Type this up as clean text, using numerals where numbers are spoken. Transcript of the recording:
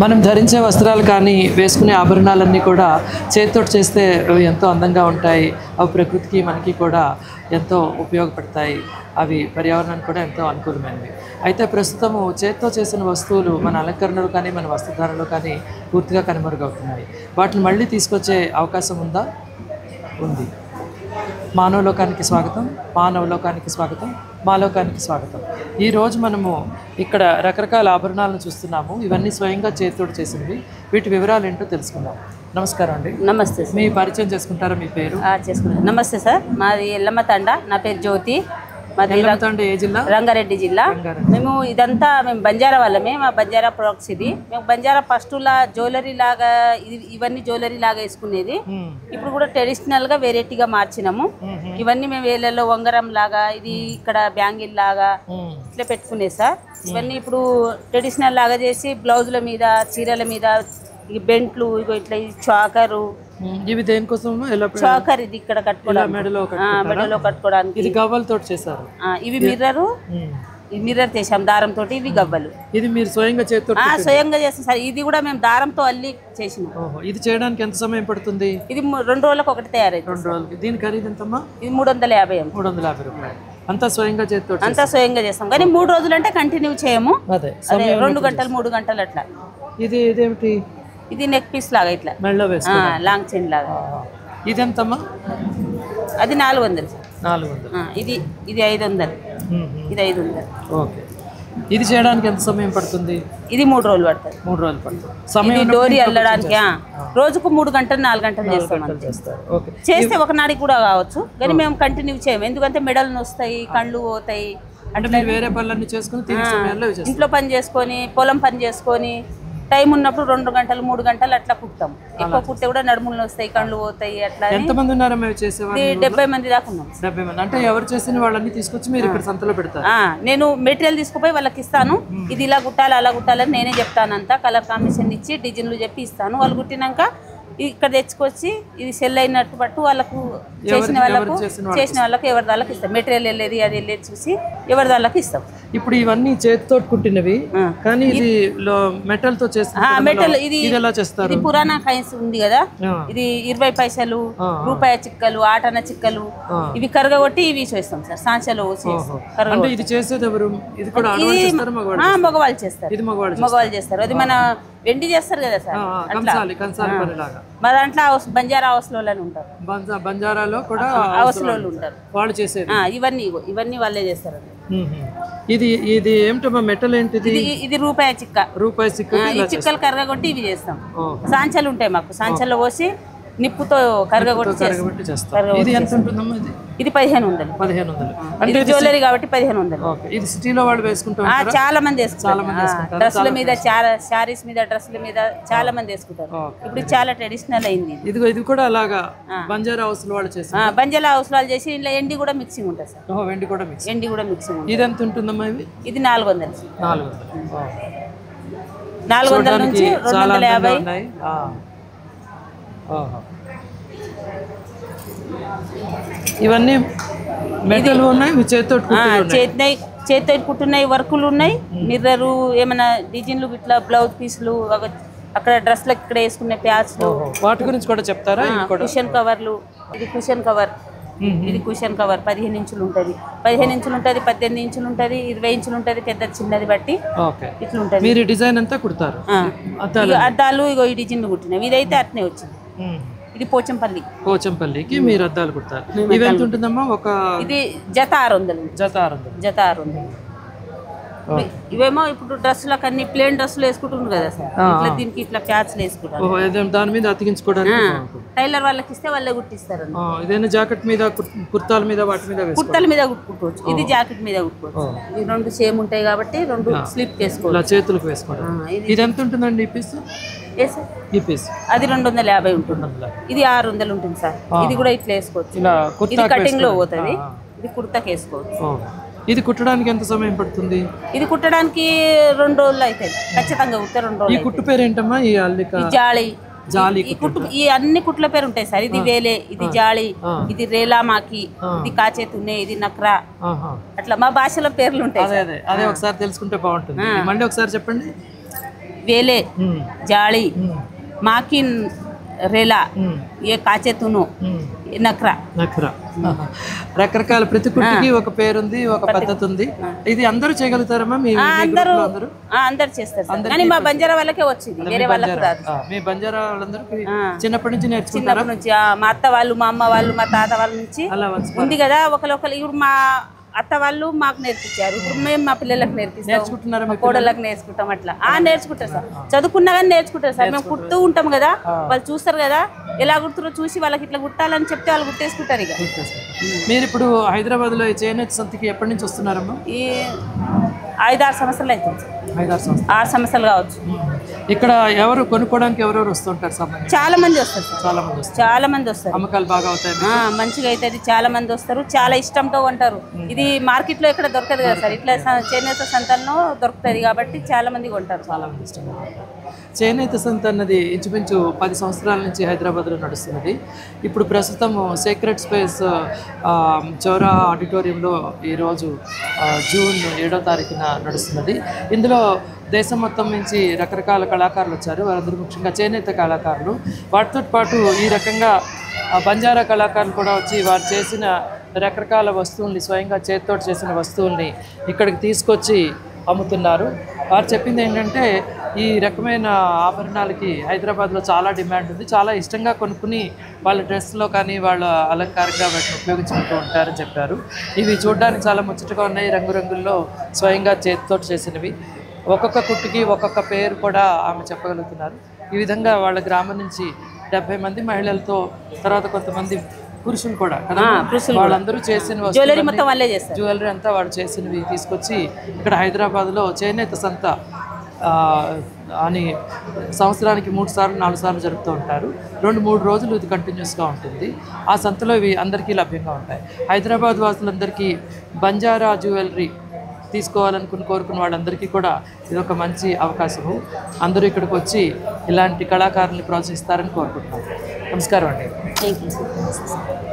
మనం ధరించే వస్త్రాలు కానీ వేసుకునే ఆభరణాలన్నీ కూడా చేతితో చేస్తే ఎంతో అందంగా ఉంటాయి. అవి ప్రకృతికి మనకి కూడా ఎంతో ఉపయోగపడతాయి. అవి పర్యావరణానికి కూడా ఎంతో అనుకూలమైనవి. అయితే ప్రస్తుతము చేతితో చేసిన వస్తువులు మన అలంకరణలు కానీ మన వస్త్రధారణలో కానీ పూర్తిగా కనుమరుగవుతున్నాయి. వాటిని మళ్ళీ తీసుకొచ్చే అవకాశం ఉందా? ఉంది. మానవలోకానికి స్వాగతం, మానవలోకానికి స్వాగతం, మాలోకానికి స్వాగతం. ఈరోజు మనము ఇక్కడ రకరకాల ఆభరణాలను చూస్తున్నాము. ఇవన్నీ స్వయంగా చేతితోటి చేసినవి. వీటి వివరాలు ఏంటో తెలుసుకుందాం. నమస్కారం అండి. నమస్తే. మీ పరిచయం చేసుకుంటారా? మీ పేరు? చేసుకుంటాను. నమస్తే సార్, మాది ఎల్లమ్మ తండ. నా పేరు జ్యోతి. మాది ఏ జిల్లా? రంగారెడ్డి జిల్లా. మేము మేము బంజారా వాళ్ళమే. మా బంజారా ప్రొడక్ట్స్ ఇది. మేము బంజారా ఫస్ట్లా జ్యువెలరీ లాగా ఇవన్నీ జ్యువెలరీ లాగా వేసుకునేది. ఇప్పుడు కూడా ట్రెడిషనల్ గా వెరైటీగా మార్చినాము. ఇవన్నీ మేము వేళ్ళలో వంగరం లాగా, ఇది ఇక్కడ బ్యాంగిల్ లాగా ఇట్లా పెట్టుకునేది సార్. ఇవన్నీ ఇప్పుడు ట్రెడిషనల్ లాగా చేసి బ్లౌజుల మీద, చీరల మీద, బెంట్లు, ఇట్లా చాకరు. ఇవి దేనికోసం? చాకర్ ఇది ఇక్కడ కట్టుకోవడానికి, మెడలో కట్టుకోవడానికి. ఇది గవ్వలతో చేశారు. ఇవి మిర్రర్ చేసాం దారంతో. ఇవి గవ్వలు. ఇది మీరు స్వయంగా చేతితో? స్వయంగా చేస్తాం సార్. ఇది కూడా మేము దారంతో అల్లి చేసినాం. ఇది చేయడానికి ఎంత సమయం పడుతుంది? ఇది 2 రోజులకు ఒకటి తయారైంది. 2 రోజులకి. దీని ఖరీదు ఎంతమ్మా? ఇది 350. 350 రూపాయలు. అంతా స్వయంగా చేతితో? అంతా స్వయంగా చేస్తాం, కానీ 3 రోజులు అంటే కంటిన్యూ చేయము. అదే 2 గంటలు 3 గంటలు అట్లా. ఇదేమిటి? ఇది నెక్ పీస్ లాగా ఇట్లా మెడలో వేసుకో, లాంగ్ చైన్ లాగా. ఇది ఎంతమ్మా? అది 400. 400. ఇది 500. ఇది 500. ఓకే. ఇది చేయడానికి ఎంత సమయం పడుతుంది? ఇది 3 రోజులు పడుతుంది. 3 రోజులు పడుతుంది. సమయం డోరీ అల్లడానికి రోజుకు 3 గంటలు 4 గంటలు చేస్తాం. చేస్తే ఒకనాడికి కూడా కావచ్చు, కానీ మేము కంటిన్యూ చేయము. ఎందుకంటే మెడలు నొస్తాయి, కళ్ళు పోతాయి. అంటే వేరే పనులన్నీ చేసుకుని ఇంట్లో పని చేసుకొని, పొలం పని చేసుకొని, టైం ఉన్నప్పుడు 2 గంటలు 3 గంటలు అట్లా కుట్టాం. ఎక్కువ కుట్టే కూడా నడుములు వస్తాయి, కళ్ళు పోతాయి. అట్లా. ఎంతమంది ఉన్నారా మేము చేసేవాళ్ళు? 70 మంది దాకా ఉన్నాం. 70 మంది. అంటే ఎవరు చేసిన వాళ్ళని తీసుకొచ్చి మీరు ఇక్కడ సంతలో పెడతారు? నేను మెటీరియల్ తీసుకుపోయి వాళ్ళకి ఇస్తాను. ఇది ఇలా కుట్టాలి, అలా కుట్టాలని నేనే చెప్తానంతా. కలర్ కాంబినేషన్ ఇచ్చి డిజైన్లు చెప్పి ఇస్తాను. వాళ్ళు కుట్టినాక ఇక్కడ తెచ్చుకొచ్చి ఇది సెల్ అయినట్టు పట్టు వాళ్ళకు చేసిన వాళ్ళకు ఎవరి వాళ్ళకి ఇస్తాం. మెటీరియల్ వెళ్ళేది అది వెళ్ళేది చూసి ఎవరి వాళ్ళకి ఇస్తాం. ఇప్పుడు ఇవన్నీ చేతితో కుట్టినవి, కానీ ఇది మెటల్ తో చేస్తారు. మెటల్ ఇది ఎలా చేస్తారు? ఇది పురాణా కాయిన్స్ ఉంది కదా, ఇది 20 పైసలు, రూపాయి చిక్కలు, ఆటన చిక్కలు, ఇవి కరగొట్టి ఇవి చేస్తాం సార్. సాంచలో ఇది చేసేది ఎవరు? ఇది కూడా మగవాళ్ళు చేస్తారు. మగవాళ్ళు చేస్తారు. అది మన వెండి చేస్తారు కదా సార్, మా దాంట్లో బంజారా హౌస్ లో ఉంటారు. బంజారాలో కూడా హౌస్ లో ఉంటారు వాళ్ళు చేసేది. ఇవన్నీ వాళ్ళే చేస్తారు. ఇది ఏమిటమ్మా? మెటల్ ఏంటిది? ఇది రూపాయి చిక్క. రూపాయి చిక్క. ఈ చిక్కలు కరగొట్టి ఇవి చేస్తాం. సాంచలు ఉంటాయి మాకు, సాంచల్లో పోసి నిప్పుతో కరగొట్టి చేస్తాం. ఇది ఎంత ఉంటుందమ్మా? ఇది 1500. 1500. అంటే జ్యువెలరీ కాబట్టి 1500. ఇది సిటీలో వాళ్ళు వేసుకుంటారు. చాలా మంది వేసుకుంటారు. డ్రెస్ల మీద, శారీస్ మీద, డ్రెస్ల మీద చాలా మంది వేసుకుంటారు. ఇప్పుడు చాలా ట్రెడిషనల్ అయింది. ఇది కూడా అలాగా బంజారా హౌస్ లో వాళ్ళు చేసి, బంజారా హౌస్ లో చేసి ఇంట్లో ఎండి కూడా మిక్సింగ్ ఉంటుంది సార్. ఎండి కూడా మిక్సింగ్. ఇది ఎంత ఉంటుందమ్మా? ఇది 400. 400 నుంచి 250. ఇవన్నీ మెటల్ ఉన్నాయి, చేతితో కుట్టున్నాయి, వర్కులు ఉన్నాయి, మిర్రరు, ఏమైనా డిజైన్లు, ఇట్లా బ్లౌజ్ పీసులు, అక్కడ డ్రెస్లకు ఇక్కడ వేసుకునే ప్యాచ్లు, వాటి గురించి కూడా చెప్తారా? కుషన్ కవర్లు. ఇది కుషన్ కవర్. ఇది కుషన్ కవర్ 15 ఇంచులు ఉంటుంది, 15 ఇంచులు ఉంటుంది, 18 ఇంచులు ఉంటుంది, 20 ఇంచులు ఉంటుంది. పెద్ద చిన్నది బట్టి ఇట్లా ఉంటుంది. మీరు డిజైన్ అంతా కుడతారు? అద్దాలు ఇగో ఈ డిజైన్ కుట్టినవి. ఇదైతే అట్నే వచ్చింది. ఇది పోచంపల్లికి మీరు అద్దాలు కుడతారు. ఇవి ఎంత ఉంటుందమ్మా? ఇది జత 600. జత 600. ఇవేమో ఇప్పుడు డ్రెస్సులకు అన్ని ప్లేన్ డ్రెస్సులు వేసుకుంటున్నారు కదా సార్, ఇట్లా దీనికి ఇట్లా ప్యాచ్లు వేసుకుంటారు. దాని మీద అతికించుకోవడానికి టైలర్ వాళ్ళకి ఇస్తే వాళ్ళే కుట్టిస్తారు. ఇదేనా జాకెట్ మీద, కుర్తాల మీద, వాటి మీద? కుర్తాల మీద కుట్టుకోవచ్చు. ఇది జాకెట్ మీద కుట్టుకోవచ్చు. ఇది 2 సేమ్ ఉంటాయి కాబట్టి 2 స్లిప్ వేసుకోవచ్చు. చేతులకు వేసుకోవడం. ఇది ఎంత ఉంటుందండి ఈ పీస్? అది 250 ఉంటుంది. ఇది 600 ఉంటుంది సార్. ఇది కూడా ఇట్లా వేసుకోవచ్చు. ఇది కటింగ్ లో పోతుంది. ఇది కుర్తాకి వేసుకోవచ్చు. ఇది కుట్టడానికి ఎంత సమయం పడుతుంది? ఇది కుట్టడానికి 2 రోజులు అవుతుంది ఖచ్చితంగా. 2 రోజులు. ఈ కుట్టు పేరు ఏంటమ్మా? ఈ అల్లిక, జాలి. ఈ కుట్టు, ఈ అన్ని కుట్ల పేరు ఉంటాయి సార్. ఇది వేలే, ఇది జాలి, ఇది రేలామాకి, ఇది కాచేతునే, ఇది నక్రా, అట్లా మా భాషలో పేర్లు ఉంటాయి. అదే ఒకసారి తెలుసుకుంటే బాగుంటుంది. మళ్ళీ ఒకసారి చెప్పండి. వేలే, జాళీ, మాకిన్, రేలా, ఏ కాచెతును, నక్రా. రకరకాల ప్రతి కుట్టికి ఒక పేరుంది, ఒక పద్ధతి ఉంది. ఇది అందరూ చేయగలుగుతారమ్మా? అందరు చేస్తారు కానీ మా బంజారా వాళ్ళకే వచ్చింది, వేరే వాళ్ళకి రాదు. మీ బంజారా వాళ్ళందరూ చిన్నప్పటి నుంచి నేర్చుకుంటారు? చిన్నప్పటి నుంచి మా అత్త వాళ్ళు, మా అమ్మ వాళ్ళు, మా తాత వాళ్ళ నుంచి ఉంది కదా. ఒకరు ఇప్పుడు మా అత్త వాళ్ళు మాకు నేర్పించారు, ఇప్పుడు మేము మా పిల్లలకు నేర్పిస్తాం, మా కోడళ్ళకి నేర్చుకుంటాం. అట్లా నేర్చుకుంటారు సార్, చదువుకున్నా కానీ నేర్చుకుంటారు సార్. మేము కుడుతూ ఉంటాం కదా, వాళ్ళు చూస్తారు కదా ఎలా కుడుతారో, చూసి వాళ్ళకి ఇట్లా కుట్టాలని చెప్తే వాళ్ళు కుట్టేసుకుంటారు. ఇక మీరు ఇప్పుడు హైదరాబాద్ లో చేనేత సంతకి ఎప్పటి నుంచి వస్తున్నారమ్మా? ఈ 5-6 సంవత్సరాలు అవుతుంది. 6 సంవత్సరాలు కావచ్చు. ఇక్కడ ఎవరు కొనుక్కోవడానికి ఎవరెవరు వస్తుంటారు? చాలా మంది వస్తారు సార్, చాలా మంది వస్తారు. అమ్మకాలు బాగా అవుతాయి, మంచిగా అవుతుంది. చాలా మంది వస్తారు, చాలా ఇష్టంతో ఉంటారు. ఇది మార్కెట్ లో ఎక్కడ దొరకదు కదా సార్, ఇట్లా చేనేత సంతల్లో దొరుకుతుంది కాబట్టి చాలా మంది కొంటారు. చాలా మంది ఇష్టంగా ఉంటారు. చేనేత సంత అన్నది ఇంచుమించు 10 సంవత్సరాల నుంచి హైదరాబాద్లో నడుస్తున్నది. ఇప్పుడు ప్రస్తుతం సీక్రెట్ స్పేస్ చౌరా ఆడిటోరియంలో ఈరోజు జూన్ 7వ తారీఖున నడుస్తున్నది. ఇందులో దేశం మొత్తం నుంచి రకరకాల కళాకారులు వచ్చారు. వారందరూ ముఖ్యంగా చేనేత కళాకారులు. వాటితో పాటు ఈ రకంగా బంజారా కళాకారులు కూడా వచ్చి వారు చేసిన రకరకాల వస్తువుల్ని, స్వయంగా చేతితో చేసిన వస్తువుల్ని ఇక్కడికి తీసుకొచ్చి అమ్ముతున్నారు. వారు చెప్పింది ఏంటంటే ఈ రకమైన ఆభరణాలకి హైదరాబాద్లో చాలా డిమాండ్ ఉంది, చాలా ఇష్టంగా కొనుక్కుని వాళ్ళ డ్రెస్లో కానీ వాళ్ళ అలంకారంగా వాటిని ఉపయోగించుకుంటూ ఉంటారని చెప్పారు. ఇవి చూడడానికి చాలా ముచ్చటగా ఉన్నాయి, రంగురంగుల్లో స్వయంగా చేతితో చేసినవి. ఒక్కొక్క కుట్టుకి ఒక్కొక్క పేరు కూడా ఆమె చెప్పగలుగుతున్నారు. ఈ విధంగా వాళ్ళ గ్రామం నుంచి 70 మంది మహిళలతో, తర్వాత కొంతమంది పురుషులు కూడా కదా, వాళ్ళందరూ చేసిన జ్యువెలరీ మొత్తం వాళ్ళే చేస్తారు. జ్యువెలరీ అంతా వాళ్ళు చేసినవి తీసుకొచ్చి ఇక్కడ హైదరాబాద్లో చేనేత సంత అని సంవత్సరానికి 3 సార్లు 4 సార్లు జరుపుతూ ఉంటారు. 2-3 రోజులు ఇది కంటిన్యూస్గా ఉంటుంది. ఆ సంతలో ఇవి అందరికీ లభ్యంగా ఉంటాయి. హైదరాబాద్ వాసులందరికీ బంజారా జ్యువెలరీ కోరుకున్న వాళ్ళందరికీ కూడా ఇది ఒక మంచి అవకాశము. అందరూ ఇక్కడికి వచ్చి ఇలాంటి కళాకారుల్ని ప్రోత్సహిస్తారని కోరుకుంటున్నాను. నమస్కారం అండి. Thank you.